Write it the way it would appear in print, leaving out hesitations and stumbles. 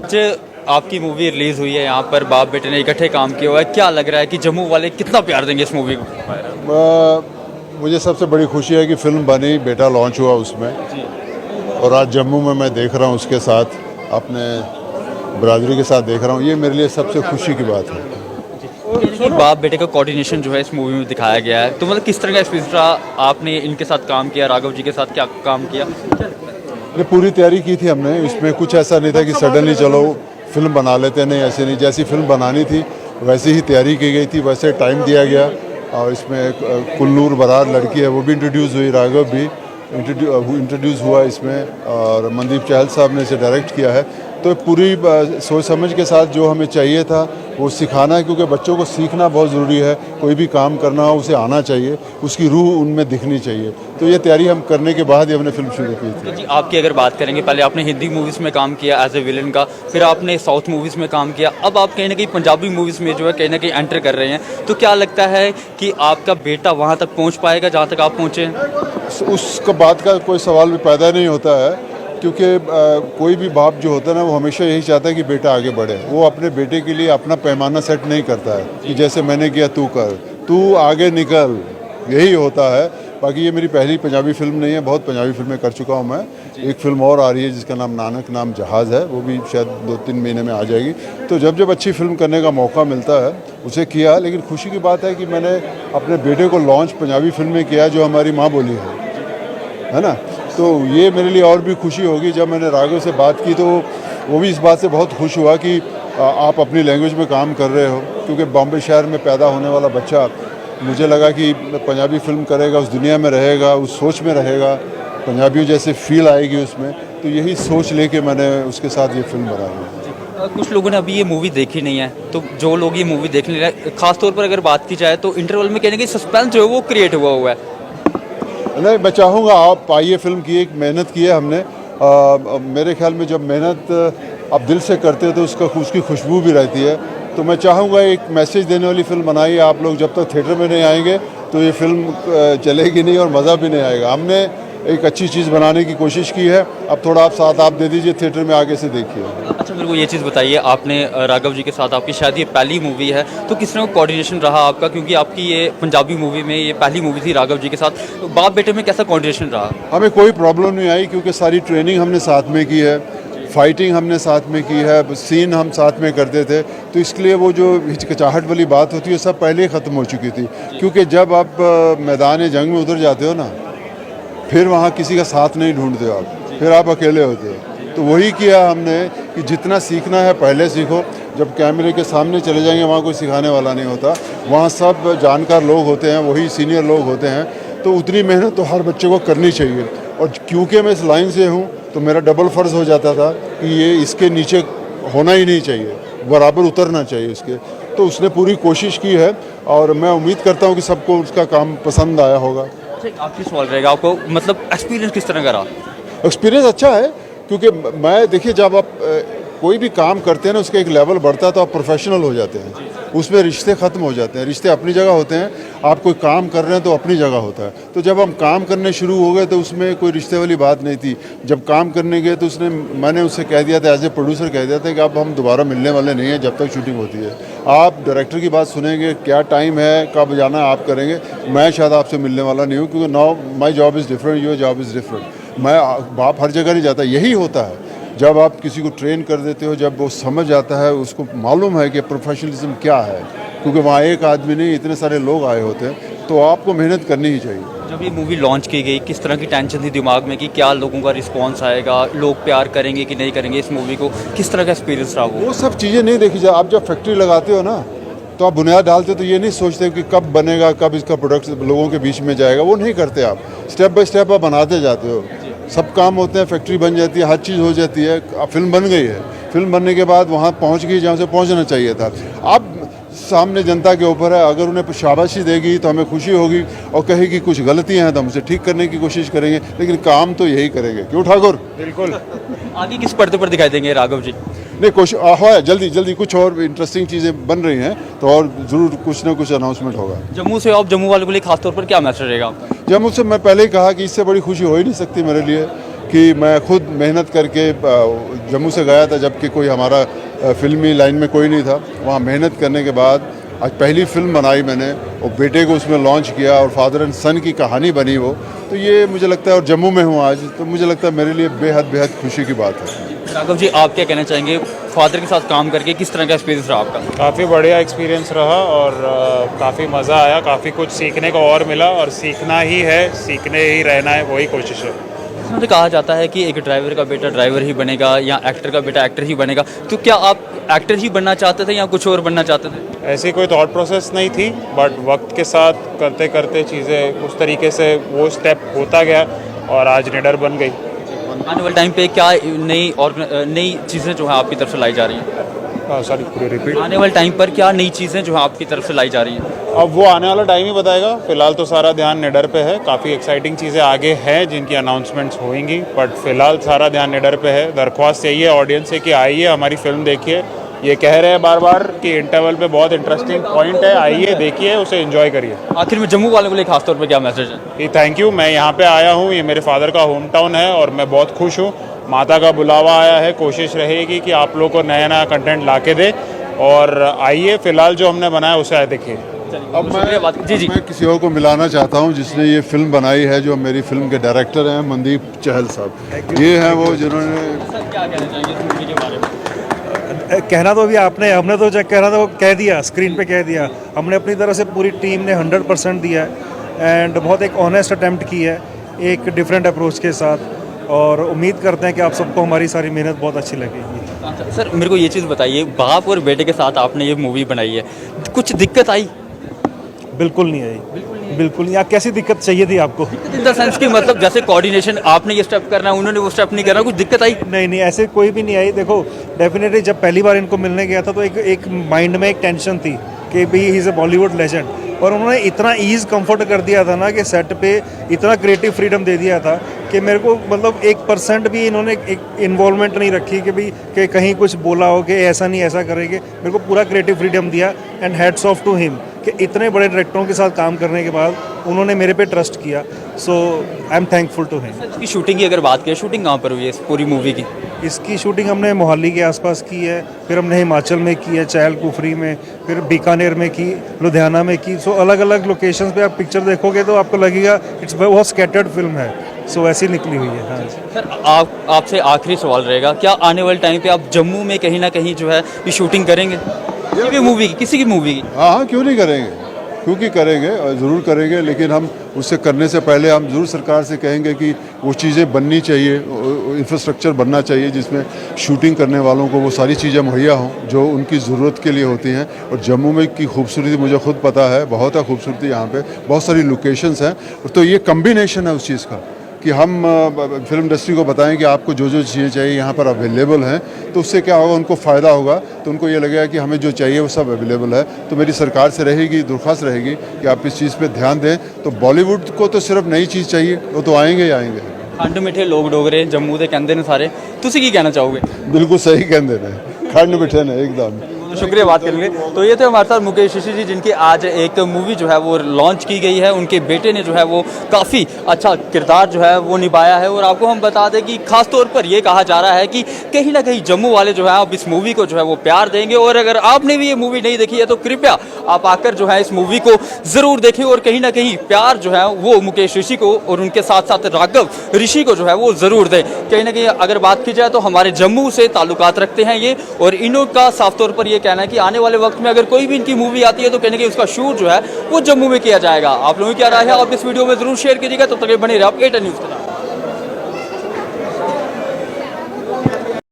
आज आपकी movie release हुई है, यहाँ पर बाप बेटे ने इकट्ठे काम किया हुआ है। क्या लग रहा है कि जम्मू वाले कितना प्यार देंगे इस मूवी को? मुझे सबसे बड़ी खुशी है कि फ़िल्म बनी, बेटा लॉन्च हुआ उसमें, और आज जम्मू में मैं देख रहा हूँ उसके साथ, अपने बरादरी के साथ देख रहा हूँ। ये मेरे लिए सबसे खुशी की बात है। बाप बेटे का कोऑर्डिनेशन जो है इस मूवी में दिखाया गया है, तो मतलब किस तरह का एक्सपीरियंस रहा? आपने इनके साथ काम किया, राघव जी के साथ क्या काम किया? ये पूरी तैयारी की थी हमने, इसमें कुछ ऐसा नहीं था कि सडनली चलो फिल्म बना लेते, नहीं ऐसे नहीं। जैसी फिल्म बनानी थी वैसे ही तैयारी की गई थी, वैसे टाइम दिया गया। और इसमें कुल्लूर बरार लड़की है, वो भी इंट्रोड्यूस हुई, राघव भी इंट्रोड्यूस हुआ इसमें, और मनदीप चहल साहब ने इसे डायरेक्ट किया है। तो पूरी सोच समझ के साथ जो हमें चाहिए था वो सिखाना है, क्योंकि बच्चों को सीखना बहुत ज़रूरी है। कोई भी काम करना हो उसे आना चाहिए, उसकी रूह उनमें दिखनी चाहिए। तो ये तैयारी हम करने के बाद ही हमने फिल्म शुरू की थी। तो जी आपकी अगर बात करेंगे, पहले आपने हिंदी मूवीज़ में काम किया एज ए विलन का, फिर आपने साउथ मूवीज़ में काम किया, अब आप कहीं ना कहीं पंजाबी मूवीज़ में जो है कहीं ना कहीं एंटर कर रहे हैं। तो क्या लगता है कि आपका बेटा वहाँ तक पहुँच पाएगा जहाँ तक आप पहुँचे हैं? उसका बात का कोई सवाल भी पैदा नहीं होता है, क्योंकि कोई भी बाप जो होता है ना, वो हमेशा यही चाहता है कि बेटा आगे बढ़े। वो अपने बेटे के लिए अपना पैमाना सेट नहीं करता है कि जैसे मैंने किया तू कर, तू आगे निकल, यही होता है। बाकी ये मेरी पहली पंजाबी फिल्म नहीं है, बहुत पंजाबी फिल्में कर चुका हूँ मैं। एक फिल्म और आ रही है जिसका नाम नानक नाम जहाज़ है, वो भी शायद 2-3 महीने में आ जाएगी। तो जब जब अच्छी फिल्म करने का मौका मिलता है उसे किया। लेकिन खुशी की बात है कि मैंने अपने बेटे को लॉन्च पंजाबी फिल्म में किया, जो हमारी माँ बोली है ना। तो ये मेरे लिए और भी खुशी होगी। जब मैंने राघव से बात की तो वो भी इस बात से बहुत खुश हुआ कि आप अपनी लैंग्वेज में काम कर रहे हो, क्योंकि बॉम्बे शहर में पैदा होने वाला बच्चा, मुझे लगा कि पंजाबी फिल्म करेगा, उस दुनिया में रहेगा, उस सोच में रहेगा, पंजाबियों जैसे फील आएगी उसमें। तो यही सोच लेके मैंने उसके साथ ये फिल्म बनाई है। कुछ लोगों ने अभी ये मूवी देखी नहीं है, तो जो लोग ये मूवी देखने लगे, खासतौर पर अगर बात की जाए तो इंटरवल में कहने की सस्पेंस जो है वो क्रिएट हुआ है। नहीं, मैं चाहूँगा आप आइए, फिल्म की एक मेहनत की है हमने। मेरे ख्याल में जब मेहनत आप दिल से करते हैं तो उसकी खुशबू भी रहती है। तो मैं चाहूँगा एक मैसेज देने वाली फ़िल्म बनाइए आप लोग। जब तक थिएटर में नहीं आएंगे तो ये फिल्म चलेगी नहीं और मज़ा भी नहीं आएगा। हमने एक अच्छी चीज़ बनाने की कोशिश की है। अब थोड़ा आप साथ आप दे दीजिए, थिएटर में आगे से देखिए। अच्छा, मेरे को ये चीज़ बताइए, आपने राघव जी के साथ आपकी शायद ये पहली मूवी है, तो किस तरह का कोऑर्डिनेशन रहा आपका? क्योंकि आपकी ये पंजाबी मूवी में ये पहली मूवी थी राघव जी के साथ, तो बाप बेटे में कैसा कोऑर्डिनेशन रहा? हमें कोई प्रॉब्लम नहीं आई, क्योंकि सारी ट्रेनिंग हमने साथ में की है, फाइटिंग हमने साथ में की है, सीन हम साथ में करते थे। तो इसलिए वो जो हिचकिचाहट वाली बात होती है सब पहले ही ख़त्म हो चुकी थी। क्योंकि जब आप मैदान जंग में उतर जाते हो ना, फिर वहाँ किसी का साथ नहीं ढूंढते हो आप, फिर आप अकेले होते हो। तो वही किया हमने कि जितना सीखना है पहले सीखो। जब कैमरे के सामने चले जाएंगे वहाँ कोई सिखाने वाला नहीं होता, वहाँ सब जानकार लोग होते हैं, वही सीनियर लोग होते हैं। तो उतनी मेहनत तो हर बच्चे को करनी चाहिए। और क्योंकि मैं इस लाइन से हूँ तो मेरा डबल फ़र्ज़ हो जाता था कि ये इसके नीचे होना ही नहीं चाहिए, बराबर उतरना चाहिए इसके। तो उसने पूरी कोशिश की है और मैं उम्मीद करता हूँ कि सबको उसका काम पसंद आया होगा। आखिरी सवाल रहेगा, आपको मतलब एक्सपीरियंस किस तरह का रहा? एक्सपीरियंस अच्छा है, क्योंकि मैं देखिए जब आप कोई भी काम करते हैं ना, उसका एक लेवल बढ़ता है तो आप प्रोफेशनल हो जाते हैं। उसमें रिश्ते ख़त्म हो जाते हैं, रिश्ते अपनी जगह होते हैं। आप कोई काम कर रहे हैं तो अपनी जगह होता है। तो जब हम काम करने शुरू हो गए तो उसमें कोई रिश्ते वाली बात नहीं थी। जब काम करने गए तो मैंने उससे कह दिया था, एज ए प्रोड्यूसर कह दिया था कि अब हम दोबारा मिलने वाले नहीं हैं जब तक शूटिंग होती है। आप डायरेक्टर की बात सुनेंगे, क्या टाइम है, कब जाना है, आप करेंगे। मैं शायद आपसे मिलने वाला नहीं हूँ, क्योंकि now my job is different, your job is different. मैं बाप हर जगह नहीं जाता। यही होता है जब आप किसी को ट्रेन कर देते हो, जब वो समझ आता है, उसको मालूम है कि प्रोफेशनलिज्म क्या है, क्योंकि वहाँ एक आदमी नहीं इतने सारे लोग आए होते हैं। तो आपको मेहनत करनी ही चाहिए। जब ये मूवी लॉन्च की गई, किस तरह की टेंशन थी दिमाग में कि क्या लोगों का रिस्पांस आएगा, लोग प्यार करेंगे कि नहीं करेंगे इस मूवी को? किस तरह का एक्सपीरियंस रहा वो? सब चीज़ें नहीं देखी जाए। आप जब फैक्ट्री लगाते हो ना, तो आप बुनियाद डालते हो तो ये नहीं सोचते कि कब बनेगा, कब इसका प्रोडक्ट लोगों के बीच में जाएगा। वो नहीं करते आप। स्टेप बाय स्टेप आप बनाते जाते हो। सब काम होते हैं, फैक्ट्री बन जाती है, हर चीज़ हो जाती है। अब फिल्म बन गई है, फिल्म बनने के बाद वहाँ पहुँच गई जहाँ से पहुँचना चाहिए था। अब सामने जनता के ऊपर है। अगर उन्हें शाबाशी देगी तो हमें खुशी होगी, और कहेगी कुछ गलतियाँ हैं तो हम उसे ठीक करने की कोशिश करेंगे। लेकिन काम तो यही करेंगे, क्यों ठाकुर? बिल्कुल। आगे किस पर्दे पर दिखाई देंगे राघव जी? नहीं, कोशिश है, जल्दी जल्दी कुछ और इंटरेस्टिंग चीज़ें बन रही हैं तो और ज़रूर कुछ ना कुछ अनाउंसमेंट होगा। जम्मू से आप जम्मू वालों के लिए खासतौर पर क्या मैसेज रहेगा आपका? जम्मू से मैं पहले ही कहा कि इससे बड़ी खुशी हो ही नहीं सकती मेरे लिए कि मैं खुद मेहनत करके जम्मू से गया था, जबकि कोई हमारा फिल्मी लाइन में कोई नहीं था। वहाँ मेहनत करने के बाद आज पहली फिल्म बनाई मैंने और बेटे को उसमें लॉन्च किया और फादर एंड सन की कहानी बनी वो, तो ये मुझे लगता है, और जम्मू में हूँ आज, तो मुझे लगता है मेरे लिए बेहद खुशी की बात है। राघव जी, आप क्या कहना चाहेंगे, फादर के साथ काम करके किस तरह का एक्सपीरियंस रहा आपका? काफ़ी बढ़िया एक्सपीरियंस रहा और काफ़ी मज़ा आया, काफ़ी कुछ सीखने को और मिला, और सीखना ही है, सीखने ही रहना है, वही कोशिश है। इसमें तो कहा जाता है कि एक ड्राइवर का बेटा ड्राइवर ही बनेगा या एक्टर का बेटा एक्टर ही बनेगा, तो क्या आप एक्टर ही बनना चाहते थे या कुछ और बनना चाहते थे? ऐसी कोई थॉट प्रोसेस नहीं थी, बट वक्त के साथ करते करते चीज़ें उस तरीके से वो स्टेप होता गया और आज निडर बन गई। आने वाले टाइम पे क्या नई चीज़ें जो है आपकी तरफ से लाई जा रही हैं? सॉरी, पूरी रिपीट। आने वाले टाइम पर क्या नई चीज़ें जो है आपकी तरफ से लाई जा रही हैं? अब वो आने वाला टाइम ही बताएगा। फिलहाल तो सारा ध्यान निडर पे है। काफ़ी एक्साइटिंग चीज़ें आगे हैं जिनकी अनाउंसमेंट्स होंगी, बट फिलहाल सारा ध्यान निडर पे है। दरख्वास्त यही है ऑडियंस से कि आइए, हमारी फिल्म देखिए। ये कह रहे हैं बार बार कि इंटरवल पे बहुत इंटरेस्टिंग पॉइंट है, आइए देखिए, उसे एंजॉय करिए। आखिर में जम्मू वालों के लिए खासतौर पर क्या मैसेज है? कि थैंक यू, मैं यहाँ पे आया हूँ, ये मेरे फादर का होम टाउन है और मैं बहुत खुश हूँ। माता का बुलावा आया है, कोशिश रहेगी कि आप लोग को नया कंटेंट ला के दे, और आइए, फिलहाल जो हमने बनाया उसे देखिए। अब मैं किसी और को मिलाना चाहता हूँ जिसने ये फिल्म बनाई है, जो मेरी फिल्म के डायरेक्टर हैं, मनदीप चहल साहब। ये हैं वो जिन्होंने क्या कहना चाहेंगे इस मूवी के बारे में? कहना तो अभी हमने तो जो कहना था वो कह दिया, स्क्रीन पे कह दिया। हमने अपनी तरफ से, पूरी टीम ने 100% दिया है एंड बहुत एक ऑनेस्ट अटेम्प्ट की है, एक डिफरेंट अप्रोच के साथ, और उम्मीद करते हैं कि आप सबको हमारी सारी मेहनत बहुत अच्छी लगेगी। सर, मेरे को ये चीज़ बताइए, बाप और बेटे के साथ आपने ये मूवी बनाई है, कुछ दिक्कत आई? बिल्कुल नहीं आई, बिल्कुल नहीं। कैसी दिक्कत चाहिए थी आपको? इन द सेंस कि मतलब जैसे कोऑर्डिनेशन, आपने ये स्टेप करना है, उन्होंने वो स्टेप नहीं करना, कुछ दिक्कत आई? नहीं, ऐसे कोई भी नहीं आई। देखो, डेफिनेटली जब पहली बार इनको मिलने गया था तो एक माइंड में एक टेंशन थी कि भाई he is a Bollywood legend, और उन्होंने इतना ईज़ कंफर्ट कर दिया था ना कि सेट पे इतना क्रिएटिव फ्रीडम दे दिया था कि मेरे को मतलब 1% भी इन्होंने एक इन्वॉल्वमेंट नहीं रखी कि भाई कि कहीं कुछ बोला हो कि ऐसा नहीं ऐसा करेंगे। मेरे को पूरा क्रिएटिव फ्रीडम दिया and hats off to him कि इतने बड़े डायरेक्टरों के साथ काम करने के बाद उन्होंने मेरे पे ट्रस्ट किया। So I am thankful to him. इसकी शूटिंग की अगर बात करें, शूटिंग कहाँ पर हुई है इस पूरी मूवी की? इसकी शूटिंग हमने मोहाली के आसपास की है, फिर हमने हिमाचल में की है, चहल कुफरी में, फिर बीकानेर में की, लुधियाना में की। सो अलग अलग लोकेशंस पे आप पिक्चर देखोगे तो आपको लगेगा इट्स बहुत स्कैटर्ड फिल्म है। सो ऐसी निकली हुई है। हाँ सर, आपसे आखिरी सवाल रहेगा, क्या आने वाले टाइम पे आप जम्मू में कहीं ना कहीं जो है ये शूटिंग करेंगे किसी भी मूवी की? किसी की मूवी की? हाँ, क्यों नहीं करेंगे, क्योंकि करेंगे और ज़रूर करेंगे, लेकिन हम उससे करने से पहले हम ज़रूर सरकार से कहेंगे कि वो चीज़ें बननी चाहिए, इंफ्रास्ट्रक्चर बनना चाहिए जिसमें शूटिंग करने वालों को वो सारी चीज़ें मुहैया हों जो उनकी ज़रूरत के लिए होती हैं। और जम्मू में की खूबसूरती मुझे खुद पता है, बहुत है खूबसूरती यहाँ पे, बहुत सारी लोकेशंस हैं। तो ये कम्बिनेशन है उस चीज़ का कि हम फिल्म इंडस्ट्री को बताएं कि आपको जो चीज़ें चाहिए यहाँ पर अवेलेबल हैं, तो उससे क्या होगा, उनको फ़ायदा होगा, तो उनको ये लगेगा कि हमें जो चाहिए वो सब अवेलेबल है। तो मेरी सरकार से रहेगी, दरख्वास्त रहेगी कि आप इस चीज़ पे ध्यान दें। तो बॉलीवुड को तो सिर्फ नई चीज़ चाहिए, वो तो आएंगे ही आएंगे। खंड मिठे लोग डोगरे जम्मू के कहते हैं सारे, तुसी की कहना चाहोगे? बिल्कुल सही कहते हैं, खंड मिठे ने एकदम। शुक्रिया बात करने के लिए। तो ये थे हमारे साथ मुकेश ऋषि जी, जिनकी आज एक मूवी जो है वो लॉन्च की गई है। उनके बेटे ने जो है वो काफ़ी अच्छा किरदार जो है वो निभाया है। और आपको हम बता दें कि खास तौर पर ये कहा जा रहा है कि कहीं ना कहीं जम्मू वाले जो है अब इस मूवी को जो है वो प्यार देंगे। और अगर आपने भी ये मूवी नहीं देखी है तो कृपया आप आकर जो है इस मूवी को ज़रूर देखें और कहीं ना कहीं प्यार जो है वो मुकेश ऋषि को और उनके साथ साथ राघव ऋषि को जो है वो ज़रूर दें। कहीं ना कहीं अगर बात की जाए तो हमारे जम्मू से ताल्लुकात रखते हैं ये, और इन्हों का साफ तौर पर ये कहना है कि आने वाले वक्त में अगर कोई भी इनकी मूवी आती है तो कहीं ना कहीं उसका शूट जो है वो जम्मू में किया जाएगा। आप लोगों की क्या राय है, आप इस वीडियो में जरूर शेयर कीजिएगा। तो तक बने रहे आप एटा न्यूज़ के साथ।